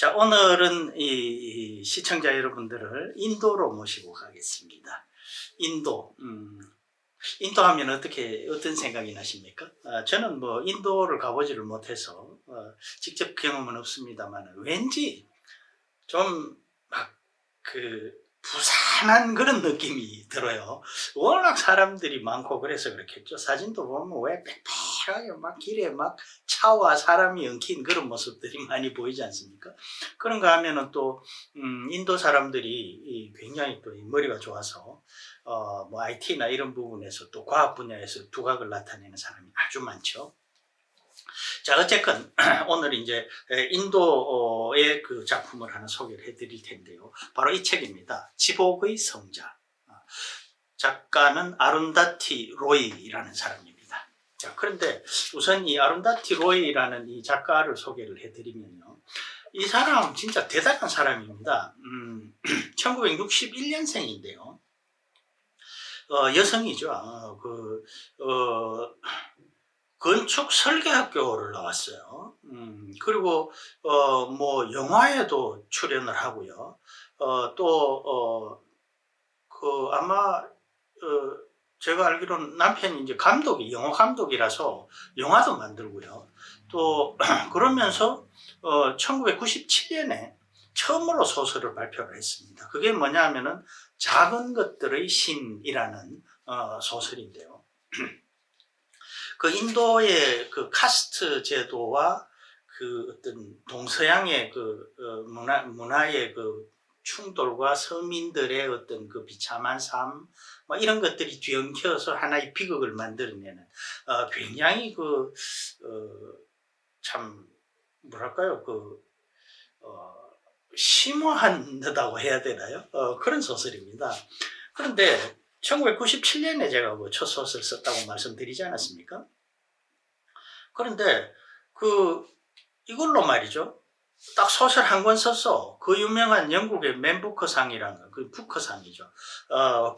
자, 오늘은 이 시청자 여러분들을 인도로 모시고 가겠습니다. 인도 하면 어떤 생각이 나십니까? 저는 뭐 인도를 가보지를 못해서 직접 경험은 없습니다만 왠지 좀 막 부산한 그런 느낌이 들어요. 워낙 사람들이 많고 그래서 그렇겠죠. 사진도 보면 왜 빽빽하게 막 길에 막 차와 사람이 엉킨 그런 모습들이 많이 보이지 않습니까? 그런가 하면은 또 인도 사람들이 굉장히 또 머리가 좋아서 뭐 IT나 이런 부분에서 또 과학 분야에서 두각을 나타내는 사람이 아주 많죠. 자, 어쨌건 오늘 이제 인도의 그 작품을 하나 소개를 해드릴 텐데요. 바로 이 책입니다. 지복의 성자. 작가는 아룬다티 로이라는 사람입니다. 자, 그런데 우선 이 아룬다티 로이라는 이 작가를 소개를 해드리면요. 이 사람 진짜 대단한 사람입니다. 1961년생인데요. 여성이죠. 건축 설계학교를 나왔어요. 그리고 뭐 영화에도 출연을 하고요. 아마 제가 알기로는 남편이 이제 영화 감독이라서 영화도 만들고요. 또 그러면서 1997년에 처음으로 소설을 발표를 했습니다. 그게 뭐냐면은 작은 것들의 신이라는 소설인데요. 그 인도의 그 카스트 제도와 그 어떤 동서양의 문화의 그 충돌과 서민들의 어떤 그 비참한 삶, 뭐 이런 것들이 뒤엉켜서 하나의 비극을 만들어내는 굉장히 참 뭐랄까요, 심오하다고 해야 되나요? 그런 소설입니다. 그런데 1997년에 제가 첫 소설 썼다고 말씀드리지 않았습니까? 그런데 이걸로 말이죠. 딱 소설 한 권 썼어. 그 유명한 영국의 맨부커상이라는 그 부커상이죠.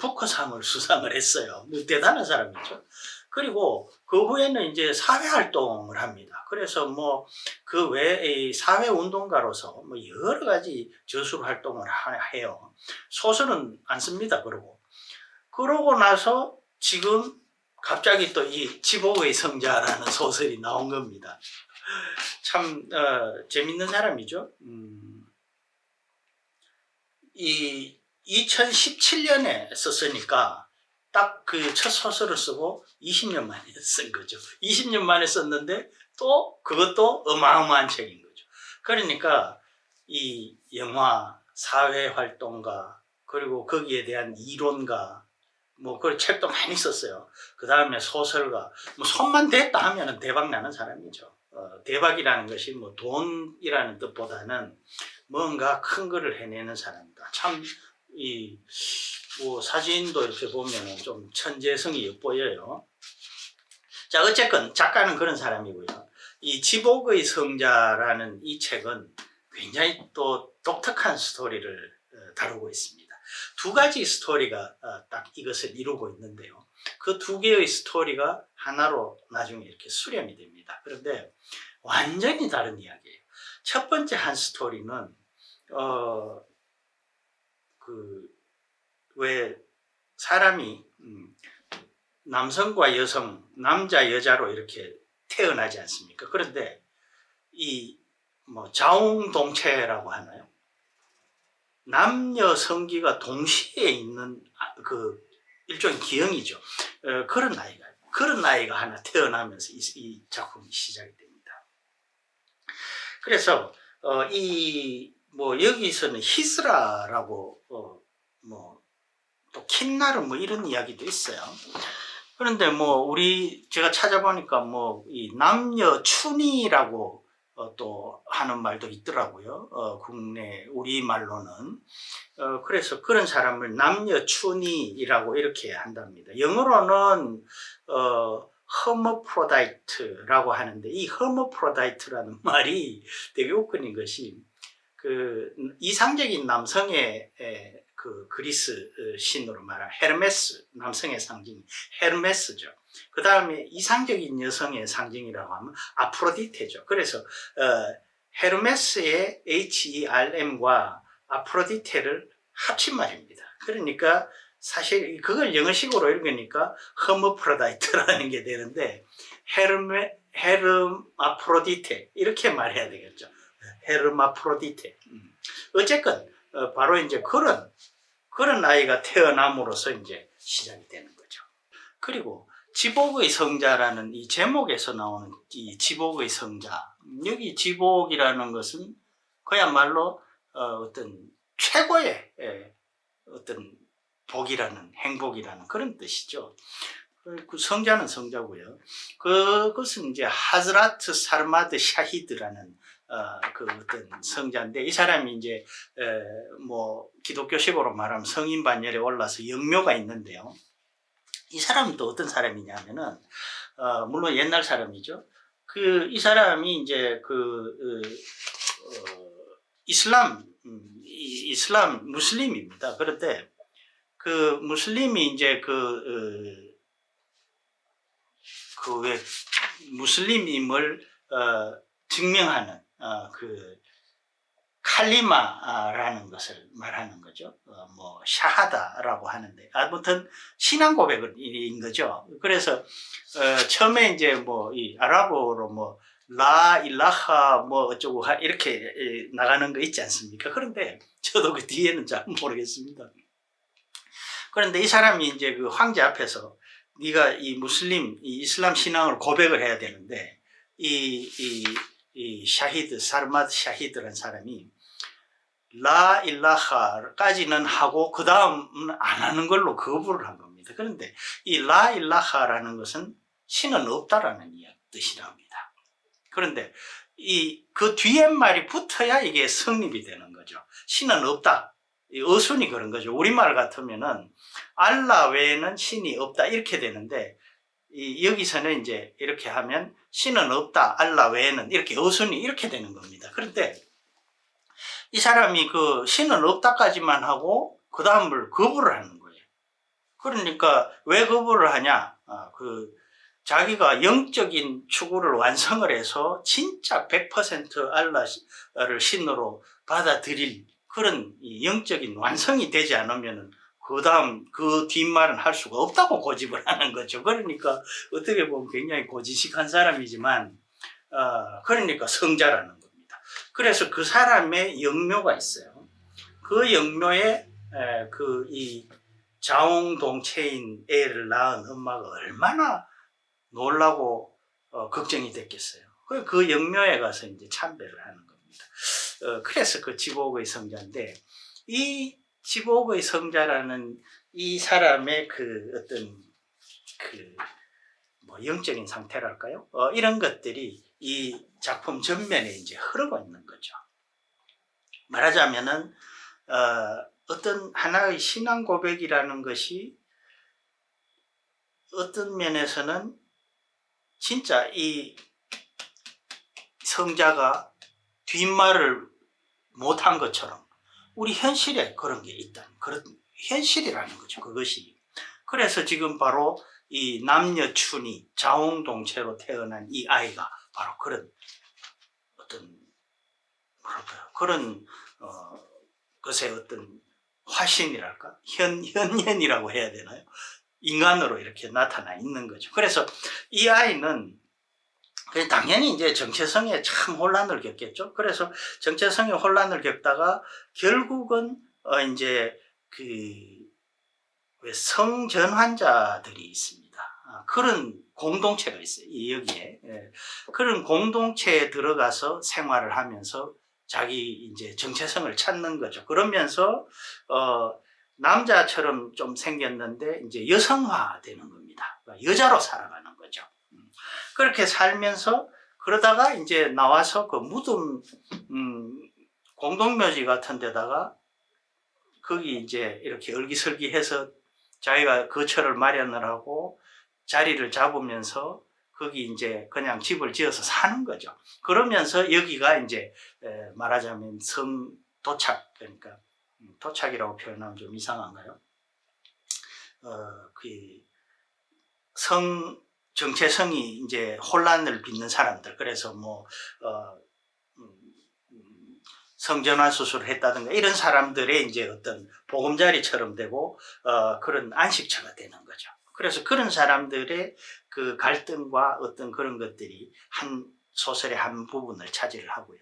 부커상을 수상을 했어요. 대단한 사람이죠. 그리고 그 후에는 이제 사회 활동을 합니다. 그래서 뭐 그 외에 사회 운동가로서 뭐 여러 가지 저술 활동을 해요. 소설은 안 씁니다. 그러고 나서 지금 갑자기 또 이 지복의 성자라는 소설이 나온 겁니다. 참 재밌는 사람이죠. 이 2017년에 썼으니까 딱 그 첫 소설을 쓰고 20년 만에 쓴 거죠. 20년 만에 썼는데 또 그것도 어마어마한 책인 거죠. 그러니까 이 영화, 사회활동가, 그리고 거기에 대한 이론가, 뭐 그 책도 많이 썼어요. 그 다음에 소설가, 뭐 손만 댔다 하면은 대박 나는 사람이죠. 대박이라는 것이 뭐 돈이라는 뜻보다는 뭔가 큰 거를 해내는 사람이다. 참 뭐 사진도 이렇게 보면은 좀 천재성이 엿보여요. 자, 어쨌건 작가는 그런 사람이고요. 이 지복의 성자라는 이 책은 굉장히 또 독특한 스토리를 다루고 있습니다. 두 가지 스토리가 딱 이것을 이루고 있는데요. 그 두 개의 스토리가 하나로 나중에 이렇게 수렴이 됩니다. 그런데 완전히 다른 이야기예요. 첫 번째 한 스토리는 왜 사람이 남성과 여성, 남자, 여자로 이렇게 태어나지 않습니까? 그런데 뭐 자웅동체라고 하나요? 남녀 성기가 동시에 있는 일종의 기형이죠. 그런 나이가 하나 태어나면서 이 작품이 시작이 됩니다. 그래서 뭐 여기서는 히스라라고 뭐 또 킨나르 뭐 이런 이야기도 있어요. 그런데 뭐 제가 찾아보니까 뭐 이 남녀 춘이라고 또 하는 말도 있더라고요. 국내 우리말로는. 그래서 그런 사람을 남녀 춘이라고 이렇게 한답니다. 영어로는 허머프로다이트라고 하는데 이 허머프로다이트라는 말이 되게 웃긴 것이 이상적인 남성의 그리스 신으로 말하는 헤르메스, 남성의 상징 헤르메스죠. 그 다음에 이상적인 여성의 상징이라고 하면 아프로디테죠. 그래서 헤르메스의 HERM과 아프로디테를 합친 말입니다. 그러니까 사실 그걸 영어식으로 읽으니까 허머프로다이트라는 게 되는데 헤르마프로디테 이렇게 말해야 되겠죠. 헤르마프로디테. 어쨌건 바로 이제 그런 아이가 태어남으로써 이제 시작이 되는 거죠. 그리고 지복의 성자라는 이 제목에서 나오는 이 지복의 성자, 여기 지복이라는 것은 그야말로 어떤 최고의 어떤 복이라는, 행복이라는 그런 뜻이죠. 그 성자는 성자고요. 그것은 이제 하즈라트 사르마드 샤히드라는 그 어떤 성자인데, 이 사람이 이제 뭐 기독교식으로 말하면 성인 반열에 올라서 영묘가 있는데요. 이 사람은 또 어떤 사람이냐면은 물론 옛날 사람이죠. 이 사람이 이제 이슬람 무슬림입니다. 그런데 그 무슬림이 이제 왜 무슬림임을 증명하는 칼리마라는 것을 말하는 거죠. 뭐 샤하다라고 하는데 아무튼 신앙 고백인 거죠. 그래서 처음에 이제 뭐 이 아랍어로 뭐 라 일라하 뭐 어쩌고 이렇게 나가는 거 있지 않습니까? 그런데 저도 그 뒤에는 잘 모르겠습니다. 그런데 이 사람이 이제 그 황제 앞에서 네가 이 이슬람 신앙을 고백을 해야 되는데 이 샤히드, 사르마드 샤히드라는 사람이 라 일라하까지는 하고 그 다음은 안 하는 걸로 거부를 한 겁니다. 그런데 이 라 일라하라는 것은 신은 없다라는 뜻이라 합니다. 그런데 그 뒤에 말이 붙어야 이게 성립이 되는 거죠. 신은 없다. 어순이 그런 거죠. 우리말 같으면은 알라 외에는 신이 없다 이렇게 되는데 여기서는 이제 이렇게 하면 신은 없다, 알라 외에는 이렇게 어순이 이렇게 되는 겁니다. 그런데 이 사람이 그 신은 없다까지만 하고 그 다음을 거부를 하는 거예요. 그러니까 왜 거부를 하냐? 자기가 영적인 추구를 완성을 해서 진짜 100% 알라를 신으로 받아들일 그런 영적인 완성이 되지 않으면 그 뒷말은 할 수가 없다고 고집을 하는 거죠. 그러니까 어떻게 보면 굉장히 고지식한 사람이지만 그러니까 성자라는 겁니다. 그래서 그 사람의 영묘가 있어요. 그 영묘에 이 자웅동체인 애를 낳은 엄마가 얼마나 놀라고 걱정이 됐겠어요. 그 영묘에 가서 이제 참배를 하는 겁니다. 그래서 그 지복의 성자인데, 이 지복의 성자라는 이 사람의 어떤 뭐 영적인 상태랄까요? 이런 것들이 이 작품 전면에 이제 흐르고 있는 거죠. 말하자면은 어떤 하나의 신앙 고백이라는 것이 어떤 면에서는 진짜 이 성자가 뒷말을 못한 것처럼 우리 현실에 그런 게 있다는 그런 현실이라는 거죠. 그것이. 그래서 지금 바로 이 남녀춘이 자웅동체로 태어난 이 아이가 바로 그런 어떤 그런 것의 어떤 화신이랄까 현현이라고 해야 되나요? 인간으로 이렇게 나타나 있는 거죠. 그래서 이 아이는 당연히 이제 정체성에 참 혼란을 겪겠죠. 그래서 정체성에 혼란을 겪다가 결국은 이제 성전환자들이 있습니다. 그런 공동체가 있어요. 여기에 그런 공동체에 들어가서 생활을 하면서 자기 이제 정체성을 찾는 거죠. 그러면서 남자처럼 좀 생겼는데 이제 여성화되는 겁니다. 여자로 살아가는 거죠. 그렇게 살면서 그러다가 이제 나와서 그 무덤 공동묘지 같은 데다가 거기 이제 이렇게 얼기설기해서 자기가 거처를 마련을 하고 자리를 잡으면서 거기 이제 그냥 집을 지어서 사는 거죠. 그러면서 여기가 이제 말하자면 성도착, 그러니까 도착이라고 표현하면 좀 이상한가요? 정체성이 이제 혼란을 빚는 사람들, 그래서 뭐 성전환 수술을 했다든가 이런 사람들의 이제 어떤 보금자리처럼 되고 그런 안식처가 되는 거죠. 그래서 그런 사람들의 그 갈등과 어떤 그런 것들이 한 소설의 한 부분을 차지를 하고요.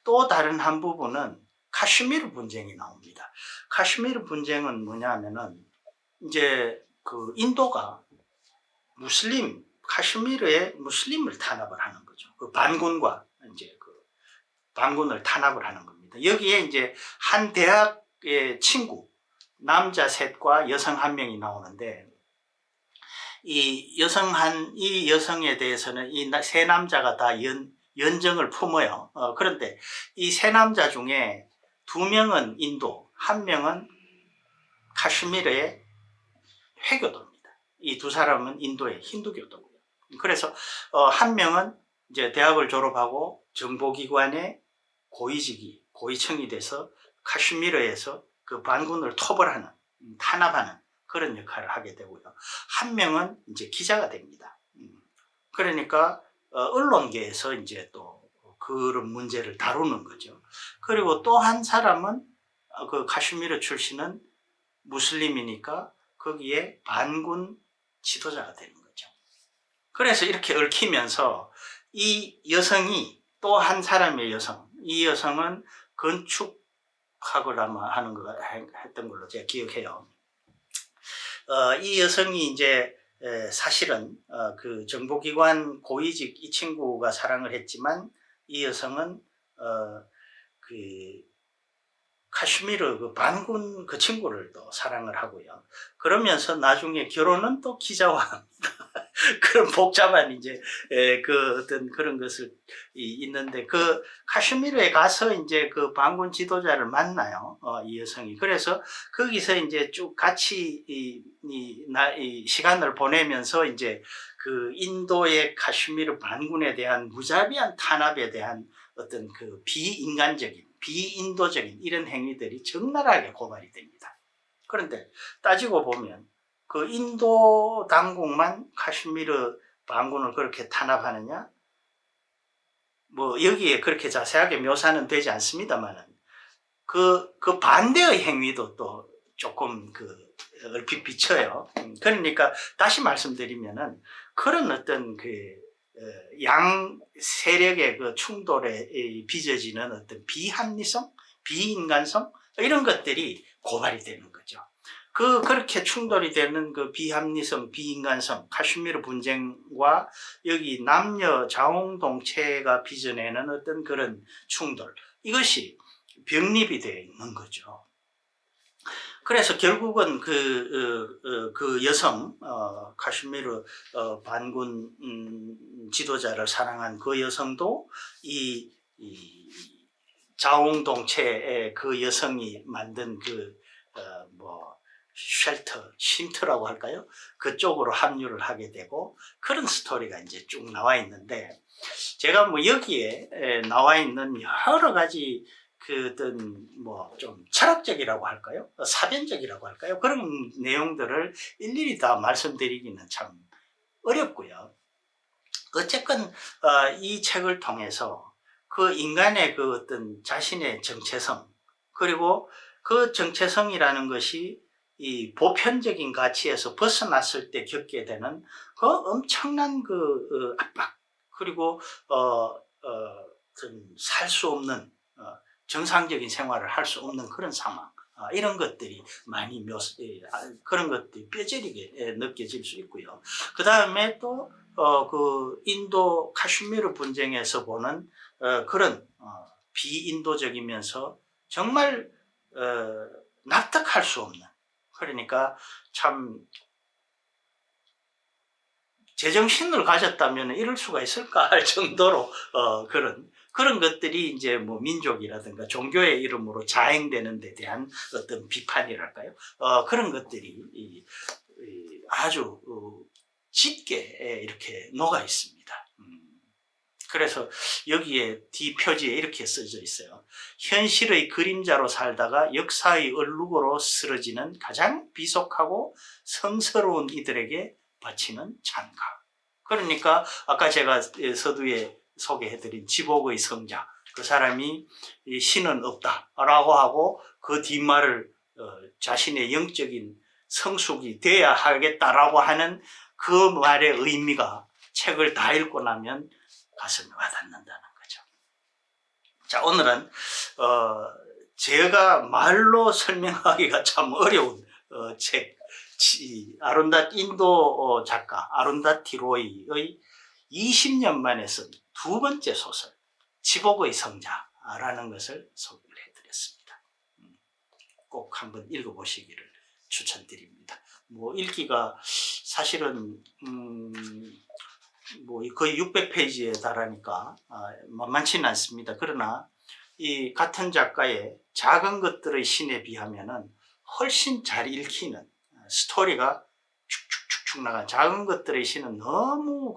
또 다른 한 부분은 카슈미르 분쟁이 나옵니다. 카슈미르 분쟁은 뭐냐면은 이제 그 인도가 카슈미르의 무슬림을 탄압을 하는 거죠. 그 반군과 이제 그 반군을 탄압을 하는 겁니다. 여기에 이제 한 대학의 친구, 남자 셋과 여성 한 명이 나오는데, 이 여성에 대해서는 이 세 남자가 다 연정을 품어요. 그런데 이 세 남자 중에 두 명은 인도, 한 명은 카슈미르의 회교도입니다. 이 두 사람은 인도의 힌두교도고요. 그래서 한 명은 이제 대학을 졸업하고 정보기관의 고위청이 돼서 카슈미르에서 그 반군을 토벌하는, 탄압하는 그런 역할을 하게 되고요. 한 명은 이제 기자가 됩니다. 그러니까 언론계에서 이제 또 그런 문제를 다루는 거죠. 그리고 또 한 사람은 그 카슈미르 출신은 무슬림이니까 거기에 반군 지도자가 되는 거죠. 그래서 이렇게 얽히면서 이 여성이 또 한 사람의 여성, 이 여성은 건축학을 아마 하는 거 했던 걸로 제가 기억해요. 이 여성이 이제 사실은 그 정보기관 고위직 이 친구가 사랑을 했지만 이 여성은 그 카슈미르 그 반군 그 친구를 또 사랑을 하고요. 그러면서 나중에 결혼은 또 기자와 합니다. 그런 복잡한 이제 그 어떤 그런 것을 있는데, 그 카슈미르에 가서 이제 그 반군 지도자를 만나요. 이 여성이. 그래서 거기서 이제 쭉 같이 이 시간을 보내면서 이제 그 인도의 카슈미르 반군에 대한 무자비한 탄압에 대한 어떤 그 비인도적인 이런 행위들이 적나라하게 고발이 됩니다. 그런데 따지고 보면 그 인도 당국만 카슈미르 반군을 그렇게 탄압하느냐? 뭐 여기에 그렇게 자세하게 묘사는 되지 않습니다만은 그 반대의 행위도 또 조금 얼핏 비쳐요. 그러니까 다시 말씀드리면은 그런 어떤 양 세력의 그 충돌에 빚어지는 어떤 비합리성, 비인간성 이런 것들이 고발이 되는 거죠. 그렇게 충돌이 되는 그 비합리성, 비인간성, 카슈미르 분쟁과 여기 남녀 자웅동체가 빚어내는 어떤 그런 충돌, 이것이 병립이 되어 있는 거죠. 그래서 결국은 그 여성, 카슈미르 반군 지도자를 사랑한 그 여성도 이 자웅동체의 그 여성이 만든 쉼터라고 할까요? 그쪽으로 합류를 하게 되고 그런 스토리가 이제 쭉 나와 있는데, 제가 뭐 여기에 나와 있는 여러 가지 좀 철학적이라고 할까요? 사변적이라고 할까요? 그런 내용들을 일일이 다 말씀드리기는 참 어렵고요. 어쨌건 이 책을 통해서 그 인간의 그 어떤 자신의 정체성, 그리고 그 정체성이라는 것이 이 보편적인 가치에서 벗어났을 때 겪게 되는 그 엄청난 압박, 그리고 살 수 없는 정상적인 생활을 할 수 없는 그런 상황, 이런 것들이 많이 그런 것들이 뼈저리게 느껴질 수 있고요. 그 다음에 또 그 인도 카슈미르 분쟁에서 보는 그런 비인도적이면서 정말 납득할 수 없는, 그러니까 참 제정신을 가졌다면 이럴 수가 있을까 할 정도로 그런 것들이 이제 뭐 민족이라든가 종교의 이름으로 자행되는 데 대한 어떤 비판이랄까요? 그런 것들이 아주 짙게 이렇게 녹아 있습니다. 그래서 여기에 뒤표지에 이렇게 써져 있어요. 현실의 그림자로 살다가 역사의 얼룩으로 쓰러지는 가장 비속하고 성스러운 이들에게 바치는 찬가. 그러니까 아까 제가 서두에 소개해드린 지복의 성자, 그 사람이 이 신은 없다라고 하고 그 뒷말을 자신의 영적인 성숙이 돼야 하겠다라고 하는 그 말의 의미가 책을 다 읽고 나면 가슴에 와닿는다는 거죠. 자, 오늘은 제가 말로 설명하기가 참 어려운 책, 인도 작가 아룬다티 로이의 20년 만에 쓴 두 번째 소설 지복의 성자라는 것을 소개를 해드렸습니다. 꼭 한번 읽어보시기를 추천드립니다. 뭐 읽기가 사실은 뭐 거의 600페이지에 달하니까 만만치는 않습니다. 그러나 이 같은 작가의 작은 것들의 신에 비하면은 훨씬 잘 읽히는 스토리가 축축축축 나간 작은 것들의 신은 너무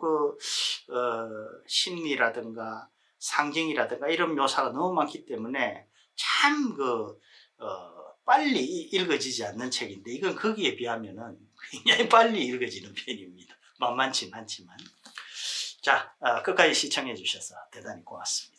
심리라든가 상징이라든가 이런 묘사가 너무 많기 때문에 참 빨리 읽어지지 않는 책인데 이건 거기에 비하면은 굉장히 빨리 읽어지는 편입니다. 만만치 않지만. 자, 끝까지 시청해 주셔서 대단히 고맙습니다.